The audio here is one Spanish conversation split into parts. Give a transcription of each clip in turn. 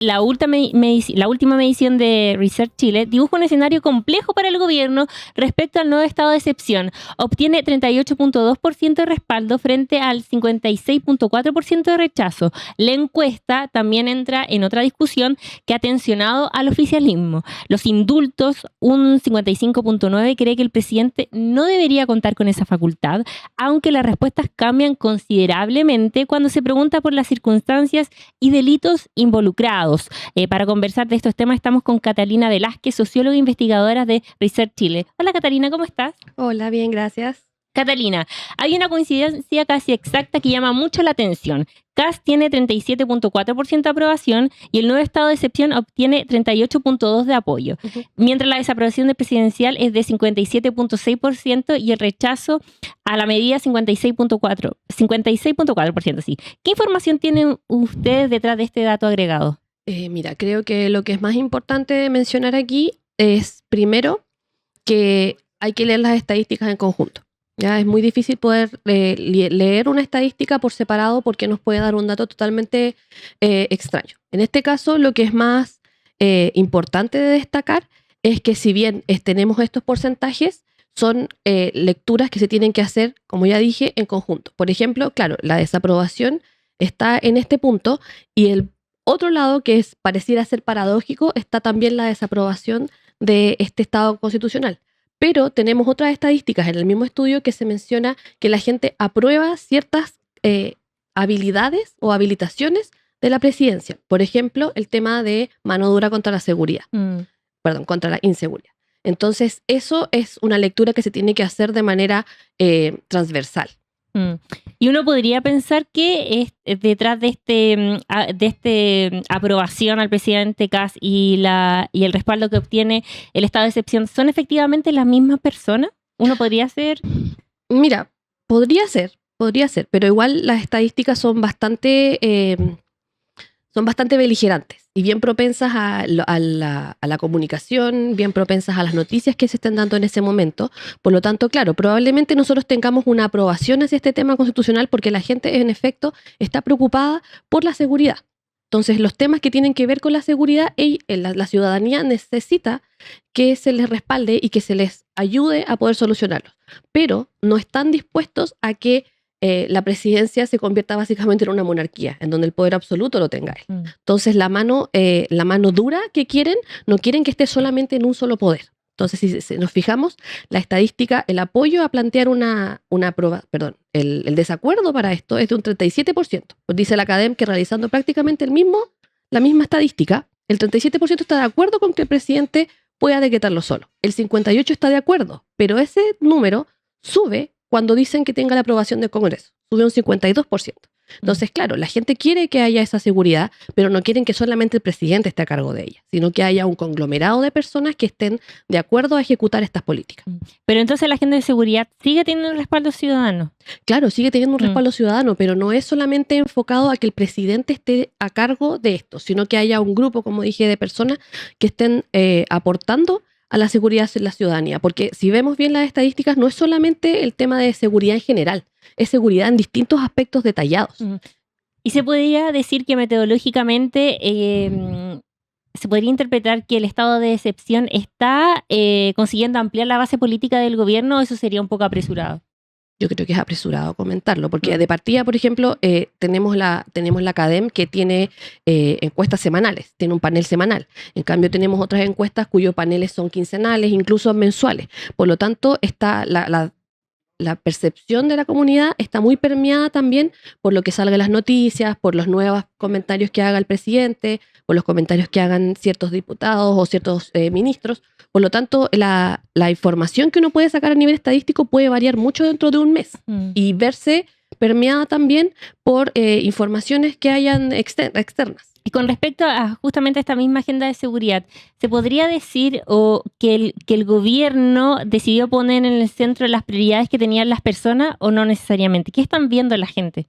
la última medición de Research Chile dibuja un escenario complejo para el gobierno respecto al nuevo estado de excepción. Obtiene 38.2% de respaldo frente al 56.4% de rechazo. La encuesta también entra en otra discusión que ha tensionado al oficialismo. Los indultos, un 55.9% cree que el presidente no debería contar con esa facultad, aunque las respuestas cambian considerablemente cuando se pregunta por las circunstancias y delitos involucrados. Para conversar de estos temas estamos con Catalina Velázquez, socióloga e investigadora de Research Chile. Hola Catalina, ¿cómo estás? Hola, bien, gracias. Catalina, hay una coincidencia casi exacta que llama mucho la atención. Kast tiene 37.4% de aprobación y el nuevo estado de excepción obtiene 38.2% de apoyo, mientras la desaprobación del presidencial es de 57.6% y el rechazo a la medida 56.4%. Sí. ¿Qué información tienen ustedes detrás de este dato agregado? Mira, creo que lo que es más importante mencionar aquí es, primero, que hay que leer las estadísticas en conjunto. Ya es muy difícil poder leer una estadística por separado porque nos puede dar un dato totalmente extraño. En este caso, lo que es más importante de destacar es que si bien tenemos estos porcentajes, son lecturas que se tienen que hacer, como ya dije, en conjunto. Por ejemplo, claro, la desaprobación está en este punto y el otro lado, que pareciera ser paradójico, está también la desaprobación de este Estado constitucional. Pero tenemos otras estadísticas en el mismo estudio que se menciona que la gente aprueba ciertas habilidades o habilitaciones de la presidencia. Por ejemplo, el tema de mano dura contra la seguridad. Contra la inseguridad. Entonces, eso es una lectura que se tiene que hacer de manera transversal. Y uno podría pensar que detrás de este aprobación al presidente Kast y el respaldo que obtiene el estado de excepción, ¿son efectivamente las mismas personas? ¿Uno podría ser? Mira, podría ser, pero igual las estadísticas son bastante beligerantes y bien propensas a la comunicación, bien propensas a las noticias que se estén dando en ese momento. Por lo tanto, claro, probablemente nosotros tengamos una aprobación hacia este tema constitucional porque la gente, en efecto, está preocupada por la seguridad. Entonces, los temas que tienen que ver con la seguridad, la ciudadanía necesita que se les respalde y que se les ayude a poder solucionarlos. Pero no están dispuestos a que la presidencia se convierta básicamente en una monarquía, en donde el poder absoluto lo tenga él. Entonces, la mano dura que quieren, no quieren que esté solamente en un solo poder. Entonces, si nos fijamos, la estadística, el apoyo a plantear el desacuerdo para esto es de un 37%. Pues dice la Academ que realizando prácticamente la misma estadística, el 37% está de acuerdo con que el presidente pueda decretarlo solo. El 58% está de acuerdo, pero ese número sube cuando dicen que tenga la aprobación del Congreso. Sube un 52%. Entonces, claro, la gente quiere que haya esa seguridad, pero no quieren que solamente el presidente esté a cargo de ella, sino que haya un conglomerado de personas que estén de acuerdo a ejecutar estas políticas. Pero entonces la agenda de seguridad sigue teniendo un respaldo ciudadano. Claro, sigue teniendo un respaldo ciudadano, pero no es solamente enfocado a que el presidente esté a cargo de esto, sino que haya un grupo, como dije, de personas que estén aportando a la seguridad de la ciudadanía. Porque si vemos bien las estadísticas, no es solamente el tema de seguridad en general, es seguridad en distintos aspectos detallados. Y se podría decir que metodológicamente se podría interpretar que el estado de excepción está consiguiendo ampliar la base política del gobierno, ¿o eso sería un poco apresurado? Yo creo que es apresurado comentarlo, porque de partida, por ejemplo, tenemos la Academ que tiene encuestas semanales, tiene un panel semanal. En cambio, tenemos otras encuestas cuyos paneles son quincenales, incluso mensuales. Por lo tanto, está la percepción de la comunidad está muy permeada también por lo que salga en las noticias, por los nuevos comentarios que haga el presidente, por los comentarios que hagan ciertos diputados o ciertos ministros. Por lo tanto, la información que uno puede sacar a nivel estadístico puede variar mucho dentro de un mes y verse permeada también por informaciones que hayan externas. Y con respecto a justamente esta misma agenda de seguridad, ¿se podría decir que el gobierno decidió poner en el centro las prioridades que tenían las personas o no necesariamente? ¿Qué están viendo la gente?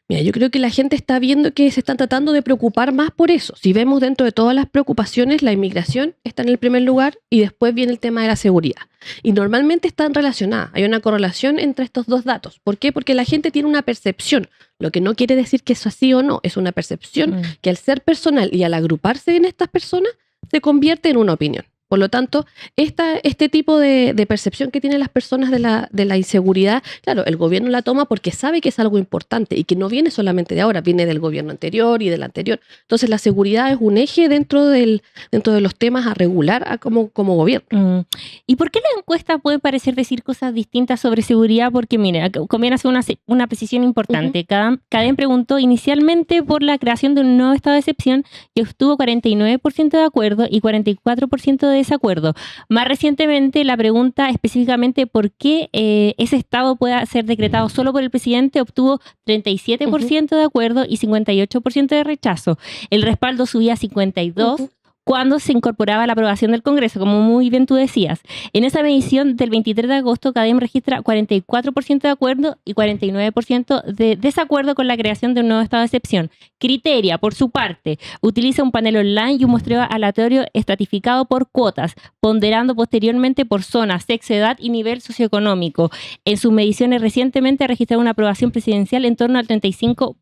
Mira, yo creo que la gente está viendo que se están tratando de preocupar más por eso. Si vemos dentro de todas las preocupaciones, la inmigración está en el primer lugar y después viene el tema de la seguridad. Y normalmente están relacionadas. Hay una correlación entre estos dos datos. ¿Por qué? Porque la gente tiene una percepción. Lo que no quiere decir que eso así o no, es una percepción que al ser personal y al agruparse en estas personas, se convierte en una opinión. Por lo tanto, este tipo de percepción que tienen las personas de la inseguridad, claro, el gobierno la toma porque sabe que es algo importante y que no viene solamente de ahora, viene del gobierno anterior y del anterior. Entonces, la seguridad es un eje dentro de los temas a regular como gobierno. ¿Y por qué la encuesta puede parecer decir cosas distintas sobre seguridad? Porque, mire, conviene hacer una precisión importante. CADEM preguntó inicialmente por la creación de un nuevo estado de excepción que obtuvo 49% de acuerdo y 44% de desacuerdo. Más recientemente, la pregunta específicamente por qué ese estado pueda ser decretado solo por el presidente obtuvo 37% de acuerdo y 58% de rechazo. El respaldo subía a 52% cuando se incorporaba la aprobación del Congreso, como muy bien tú decías. En esa medición del 23 de agosto, CADEM registra 44% de acuerdo y 49% de desacuerdo con la creación de un nuevo estado de excepción. Criteria, por su parte, utiliza un panel online y un muestreo aleatorio estratificado por cuotas, ponderando posteriormente por zona, sexo, edad y nivel socioeconómico. En sus mediciones recientemente ha registrado una aprobación presidencial en torno al 35%.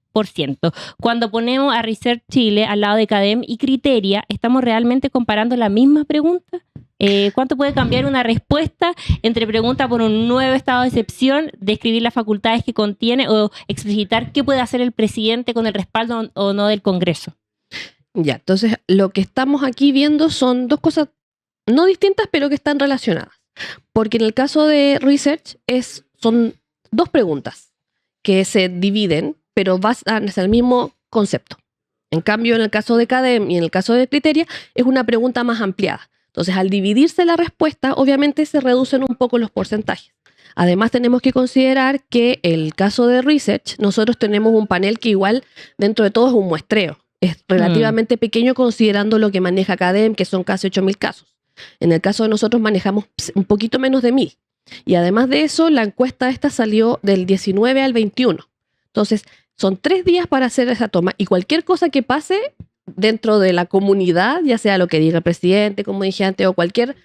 Cuando ponemos a Research Chile al lado de CADEM y Criteria, ¿estamos realmente comparando la misma pregunta? ¿Cuánto puede cambiar una respuesta entre pregunta por un nuevo estado de excepción, describir las facultades que contiene o explicitar qué puede hacer el presidente con el respaldo o no del Congreso? Ya, entonces lo que estamos aquí viendo son dos cosas no distintas, pero que están relacionadas. Porque en el caso de Research son dos preguntas que se dividen, pero basan en el mismo concepto. En cambio, en el caso de CADEM y en el caso de Criteria, es una pregunta más ampliada. Entonces, al dividirse la respuesta, obviamente se reducen un poco los porcentajes. Además, tenemos que considerar que el caso de Research, nosotros tenemos un panel que igual, dentro de todo, es un muestreo. Es relativamente pequeño considerando lo que maneja CADEM, que son casi 8.000 casos. En el caso de nosotros manejamos un poquito menos de 1.000. Y además de eso, la encuesta esta salió del 19 al 21. Entonces, son 3 días para hacer esa toma y cualquier cosa que pase dentro de la comunidad, ya sea lo que diga el presidente, como dije antes, o cualquier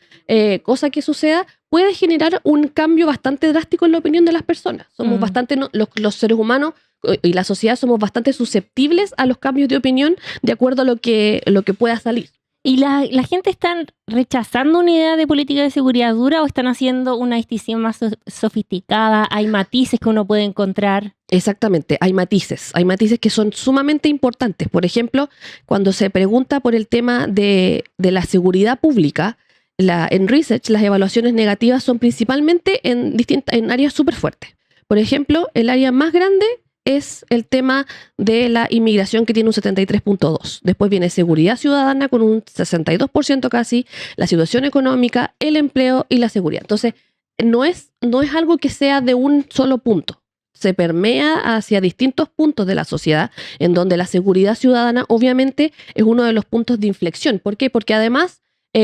cosa que suceda, puede generar un cambio bastante drástico en la opinión de las personas. Somos bastante, los seres humanos y la sociedad somos bastante susceptibles a los cambios de opinión de acuerdo a lo que pueda salir. ¿Y la gente está rechazando una idea de política de seguridad dura o están haciendo una distinción más sofisticada? ¿Hay matices que uno puede encontrar? Exactamente, hay matices que son sumamente importantes. Por ejemplo, cuando se pregunta por el tema de la seguridad pública, en Research las evaluaciones negativas son principalmente en áreas súper fuertes. Por ejemplo, el área más grande es el tema de la inmigración, que tiene un 73.2. Después viene seguridad ciudadana con un 62% casi, la situación económica, el empleo y la seguridad. Entonces, no es algo que sea de un solo punto. Se permea hacia distintos puntos de la sociedad, en donde la seguridad ciudadana obviamente es uno de los puntos de inflexión. ¿Por qué? Porque además,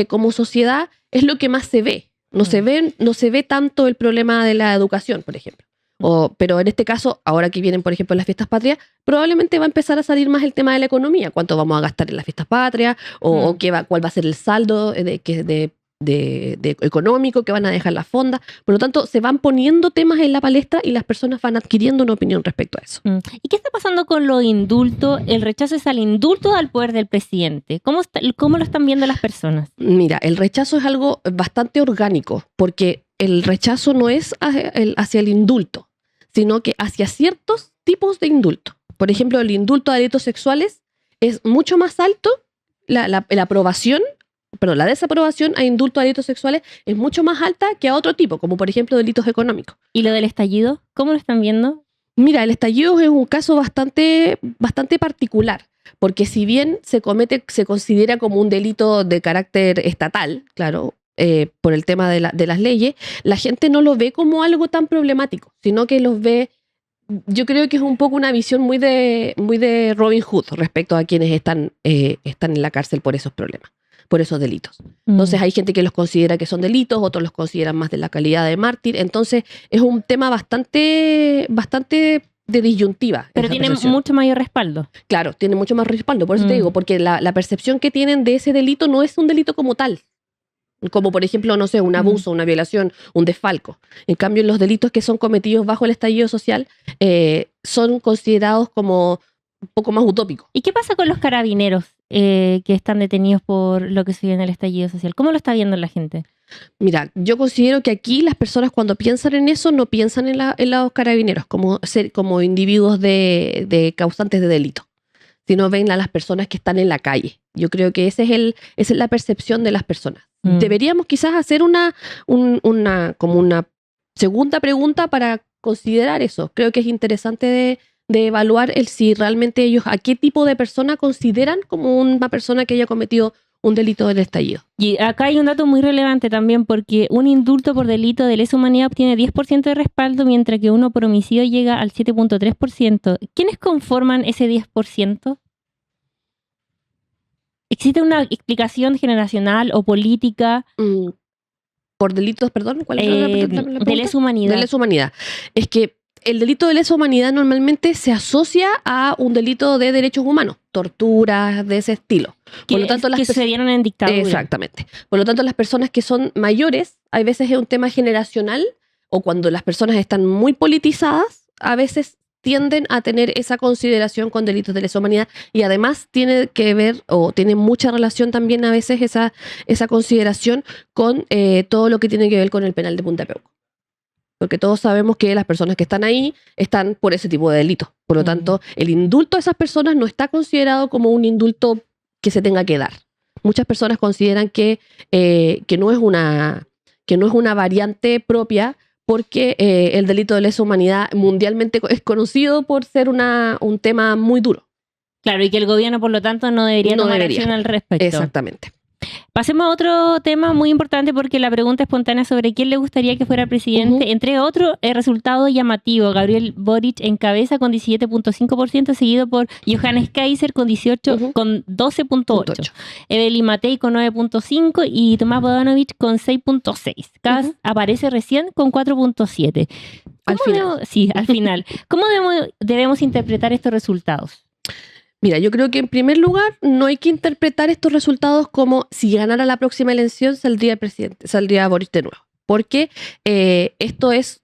como sociedad, es lo que más se ve. No se ve tanto el problema de la educación, por ejemplo. Pero en este caso, ahora que vienen, por ejemplo, las fiestas patrias, probablemente va a empezar a salir más el tema de la economía. ¿Cuánto vamos a gastar en las fiestas patrias? ¿Cuál va a ser el saldo económico que van a dejar las fondas? Por lo tanto, se van poniendo temas en la palestra y las personas van adquiriendo una opinión respecto a eso. ¿Y qué está pasando con los indultos? El rechazo es al indulto al poder del presidente. ¿Cómo lo están viendo las personas? Mira, el rechazo es algo bastante orgánico, porque el rechazo no es hacia el indulto, sino que hacia ciertos tipos de indulto. Por ejemplo, el indulto a delitos sexuales es mucho más alto, la aprobación, pero la desaprobación a indulto a delitos sexuales es mucho más alta que a otro tipo, como por ejemplo delitos económicos. ¿Y lo del estallido? ¿Cómo lo están viendo? Mira, el estallido es un caso bastante particular, porque si bien se considera como un delito de carácter estatal, claro, por el tema de las leyes, la gente no lo ve como algo tan problemático, sino que los ve, yo creo que es un poco una visión muy de Robin Hood respecto a quienes están en la cárcel por esos problemas, por esos delitos. Entonces hay gente que los considera que son delitos, otros los consideran más de la calidad de mártir. Entonces es un tema bastante de disyuntiva. Pero tiene mucho mayor respaldo. Claro, tiene mucho más respaldo. Por eso te digo, porque la percepción que tienen de ese delito no es un delito como tal. Como por ejemplo, no sé, un abuso, una violación, un desfalco. En cambio, los delitos que son cometidos bajo el estallido social son considerados como un poco más utópicos. ¿Y qué pasa con los carabineros que están detenidos por lo que se ve en el estallido social? ¿Cómo lo está viendo la gente? Mira, yo considero que aquí las personas cuando piensan en eso no piensan en los carabineros como individuos de causantes de delito, sino ven a las personas que están en la calle. Yo creo que esa es la percepción de las personas. Deberíamos quizás hacer una segunda pregunta para considerar eso. Creo que es interesante de evaluar si realmente ellos a qué tipo de persona consideran como una persona que haya cometido un delito del estallido. Y acá hay un dato muy relevante también, porque un indulto por delito de lesa humanidad obtiene 10% de respaldo, mientras que uno por homicidio llega al 7.3%. ¿Quiénes conforman ese 10%? ¿Existe una explicación generacional o política? Por delitos, perdón, ¿cuál es la pregunta? De lesa humanidad. De lesa humanidad. Es que el delito de lesa humanidad normalmente se asocia a un delito de derechos humanos, torturas de ese estilo. Por lo tanto, que se dieron en dictadura. Exactamente. Por lo tanto, las personas que son mayores, a veces es un tema generacional, o cuando las personas están muy politizadas, a veces tienden a tener esa consideración con delitos de lesa humanidad, y además tiene que ver o tiene mucha relación también a veces esa consideración con todo lo que tiene que ver con el penal de Punta Peuco. Porque todos sabemos que las personas que están ahí están por ese tipo de delitos. Por lo tanto, el indulto a esas personas no está considerado como un indulto que se tenga que dar. Muchas personas consideran que no es una variante propia, porque el delito de lesa humanidad mundialmente es conocido por ser un tema muy duro. Claro, y que el gobierno, por lo tanto, no debería tomar acción al respecto. Exactamente. Pasemos a otro tema muy importante, porque la pregunta espontánea sobre quién le gustaría que fuera presidente, entre otros, el resultado llamativo. Gabriel Boric encabeza con 17.5%, seguido por Johannes Kaiser con 12.8%, Evelyn Matei con 9.5% y Tomás Bodanovich con 6.6%. Kass aparece recién con 4.7%. Al final. Al final. ¿Cómo debemos interpretar estos resultados? Mira, yo creo que en primer lugar no hay que interpretar estos resultados como si ganara la próxima elección saldría el presidente, saldría Boric de nuevo. Porque esto es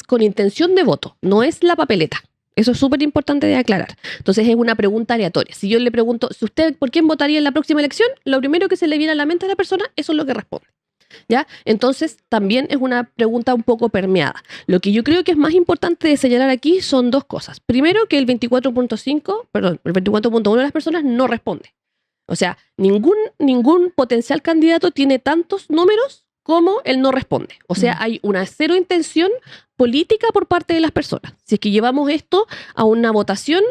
con intención de voto, no es la papeleta. Eso es súper importante de aclarar. Entonces es una pregunta aleatoria. Si yo le pregunto, si usted por quién votaría en la próxima elección, lo primero que se le viene a la mente a la persona, eso es lo que responde. ¿Ya? Entonces también es una pregunta un poco permeada. Lo que yo creo que es más importante de señalar aquí son dos cosas. Primero, que el 24.1% de las personas no responde. O sea, ningún potencial candidato tiene tantos números como el no responde. O sea, hay una cero intención política por parte de las personas. Si es que llevamos esto a una votación,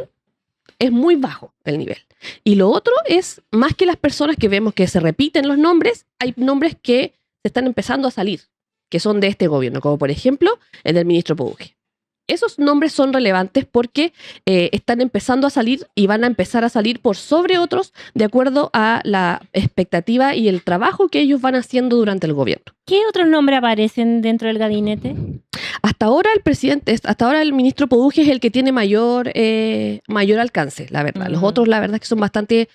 es muy bajo el nivel. Y lo otro es, más que las personas que vemos que se repiten los nombres, hay nombres que se están empezando a salir, que son de este gobierno, como por ejemplo el del ministro Pouge. Esos nombres son relevantes porque están empezando a salir y van a empezar a salir por sobre otros de acuerdo a la expectativa y el trabajo que ellos van haciendo durante el gobierno. ¿Qué otros nombres aparecen dentro del gabinete? Hasta ahora el ministro Pouge es el que tiene mayor alcance, la verdad. Los otros, la verdad, es que son bastante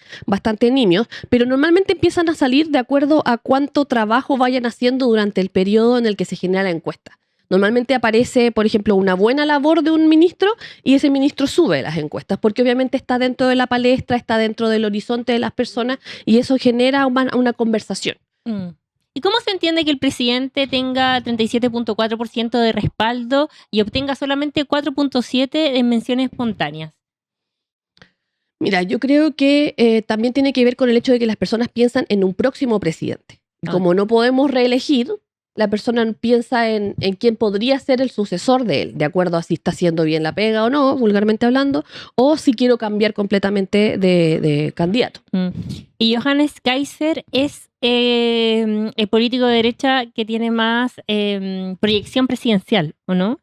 nimios, pero normalmente empiezan a salir de acuerdo a cuánto trabajo vayan haciendo durante el periodo en el que se genera la encuesta. Normalmente aparece, por ejemplo, una buena labor de un ministro y ese ministro sube las encuestas, porque obviamente está dentro de la palestra, está dentro del horizonte de las personas y eso genera una conversación. ¿Y cómo se entiende que el presidente tenga 37.4% de respaldo y obtenga solamente 4.7% en menciones espontáneas? Mira, yo creo que también tiene que ver con el hecho de que las personas piensan en un próximo presidente. Y como no podemos reelegir, la persona piensa en quién podría ser el sucesor de él, de acuerdo a si está haciendo bien la pega o no, vulgarmente hablando, o si quiero cambiar completamente de candidato. Y Johannes Kaiser es el político de derecha que tiene más proyección presidencial, ¿o no?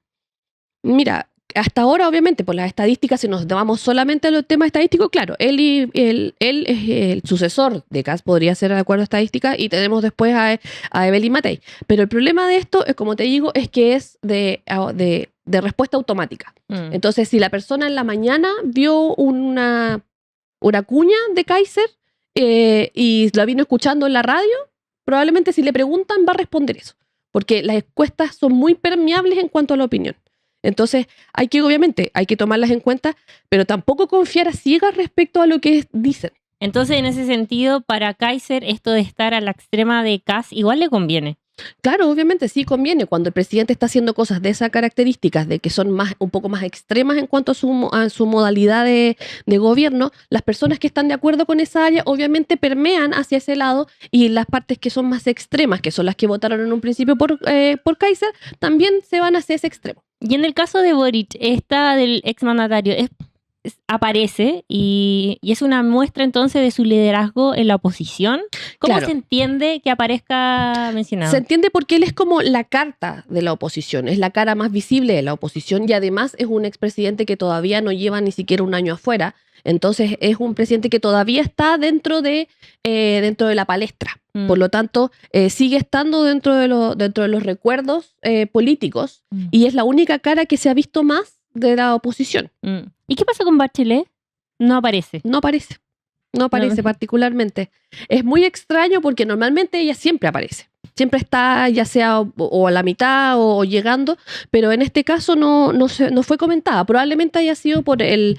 Mira, hasta ahora, obviamente, por las estadísticas, si nos vamos solamente a los temas estadísticos, claro, él es el sucesor de Kass, podría ser de acuerdo a estadísticas, y tenemos después a Evelyn Matei. Pero el problema de esto, como te digo, es que es de respuesta automática. Entonces, si la persona en la mañana vio una cuña de Kaiser y la vino escuchando en la radio, probablemente si le preguntan va a responder eso, porque las encuestas son muy permeables en cuanto a la opinión. Entonces, obviamente, hay que tomarlas en cuenta, pero tampoco confiar a ciegas respecto a lo que dicen. Entonces, en ese sentido, para Kaiser, esto de estar a la extrema de Kast igual le conviene. Claro, obviamente sí conviene. Cuando el presidente está haciendo cosas de esas características, de que son un poco más extremas en cuanto a su modalidad de gobierno, las personas que están de acuerdo con esa área obviamente permean hacia ese lado, y las partes que son más extremas, que son las que votaron en un principio por Kaiser, también se van hacia ese extremo. Y en el caso de Boric, esta del exmandatario aparece y es una muestra entonces de su liderazgo en la oposición. ¿Cómo Claro. se entiende que aparezca mencionado? Se entiende porque él es como la carta de la oposición, es la cara más visible de la oposición, y además es un expresidente que todavía no lleva ni siquiera un año afuera. Entonces es un presidente que todavía está dentro de la palestra. Por lo tanto, sigue estando dentro de los recuerdos políticos, y es la única cara que se ha visto más de la oposición. ¿Y qué pasa con Bachelet? No aparece. No aparece particularmente. Es muy extraño porque normalmente ella siempre aparece. Siempre está, ya sea o a la mitad o llegando, pero en este caso no fue comentada. Probablemente haya sido por el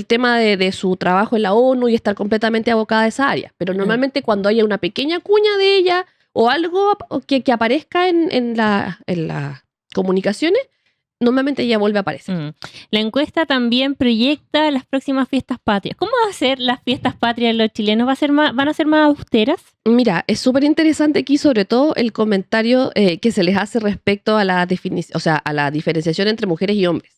tema de su trabajo en la ONU y estar completamente abocada a esa área. Pero normalmente cuando haya una pequeña cuña de ella o algo que aparezca en las comunicaciones, normalmente ella vuelve a aparecer. La encuesta también proyecta las próximas fiestas patrias. ¿Cómo van a ser las fiestas patrias de los chilenos? ¿Van a ser más austeras? Mira, es súper interesante aquí, sobre todo el comentario que se les hace respecto a la diferenciación entre mujeres y hombres.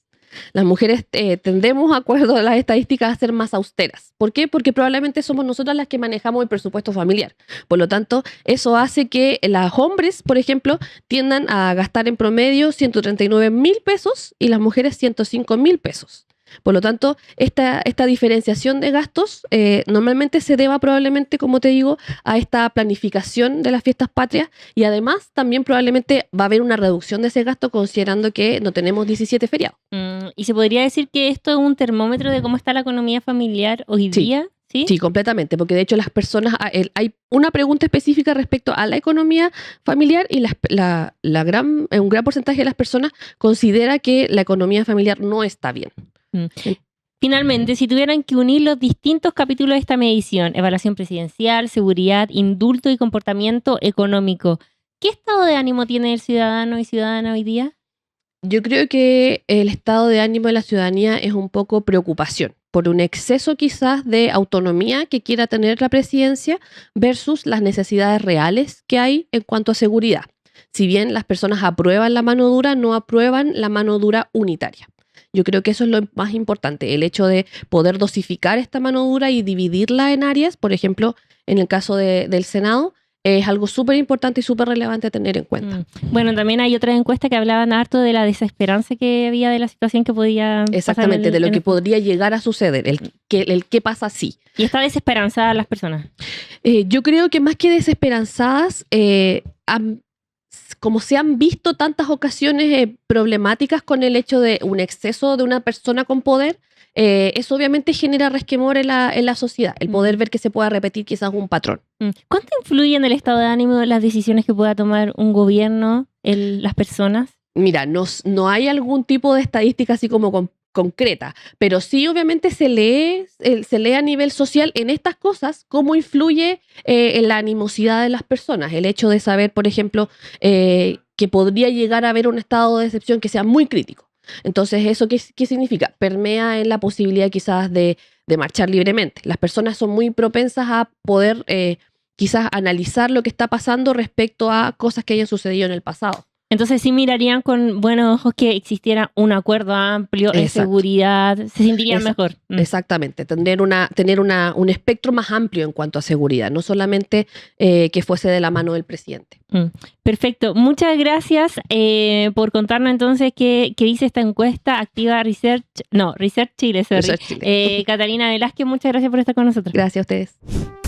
Las mujeres tendemos, acuerdo a las estadísticas, a ser más austeras. ¿Por qué? Porque probablemente somos nosotras las que manejamos el presupuesto familiar. Por lo tanto, eso hace que los hombres, por ejemplo, tiendan a gastar en promedio 139.000 pesos y las mujeres 105.000 pesos. Por lo tanto, esta diferenciación de gastos normalmente se deba probablemente, como te digo, a esta planificación de las fiestas patrias, y además también probablemente va a haber una reducción de ese gasto considerando que no tenemos 17 feriados. ¿Y se podría decir que esto es un termómetro de cómo está la economía familiar hoy día? Sí, completamente, porque de hecho las personas, hay una pregunta específica respecto a la economía familiar, y un gran porcentaje de las personas considera que la economía familiar no está bien. Finalmente, si tuvieran que unir los distintos capítulos de esta medición, evaluación presidencial, seguridad, indulto y comportamiento económico, ¿qué estado de ánimo tiene el ciudadano y ciudadana hoy día? Yo creo que el estado de ánimo de la ciudadanía es un poco preocupación por un exceso quizás de autonomía que quiera tener la presidencia versus las necesidades reales que hay en cuanto a seguridad. Si bien las personas aprueban la mano dura, no aprueban la mano dura unitaria. Yo creo que eso es lo más importante, el hecho de poder dosificar esta mano dura y dividirla en áreas. Por ejemplo, en el caso del Senado, es algo súper importante y súper relevante a tener en cuenta. Bueno, también hay otras encuestas que hablaban harto de la desesperanza que había de la situación que podía Exactamente, pasar de lo que podría llegar a suceder, el qué pasa si. Y está desesperanzada las personas. Yo creo que más que desesperanzadas, como se han visto tantas ocasiones problemáticas con el hecho de un exceso de una persona con poder, eso obviamente genera resquemor en la sociedad, el poder ver que se pueda repetir quizás un patrón. ¿Cuánto influye en el estado de ánimo las decisiones que pueda tomar un gobierno en las personas? Mira, no hay algún tipo de estadística así como concreta, pero sí obviamente se lee a nivel social en estas cosas cómo influye en la animosidad de las personas, el hecho de saber, por ejemplo, que podría llegar a haber un estado de excepción que sea muy crítico. Entonces, ¿eso qué significa? Permea en la posibilidad quizás de marchar libremente. Las personas son muy propensas a poder quizás analizar lo que está pasando respecto a cosas que hayan sucedido en el pasado. Entonces sí mirarían con buenos ojos que existiera un acuerdo amplio de seguridad, se sentirían mejor. Exactamente, tener un espectro más amplio en cuanto a seguridad, no solamente que fuese de la mano del presidente. Perfecto, muchas gracias por contarnos entonces qué dice esta encuesta Activa Research Chile. Research Chile. Catalina Velázquez, muchas gracias por estar con nosotros. Gracias a ustedes.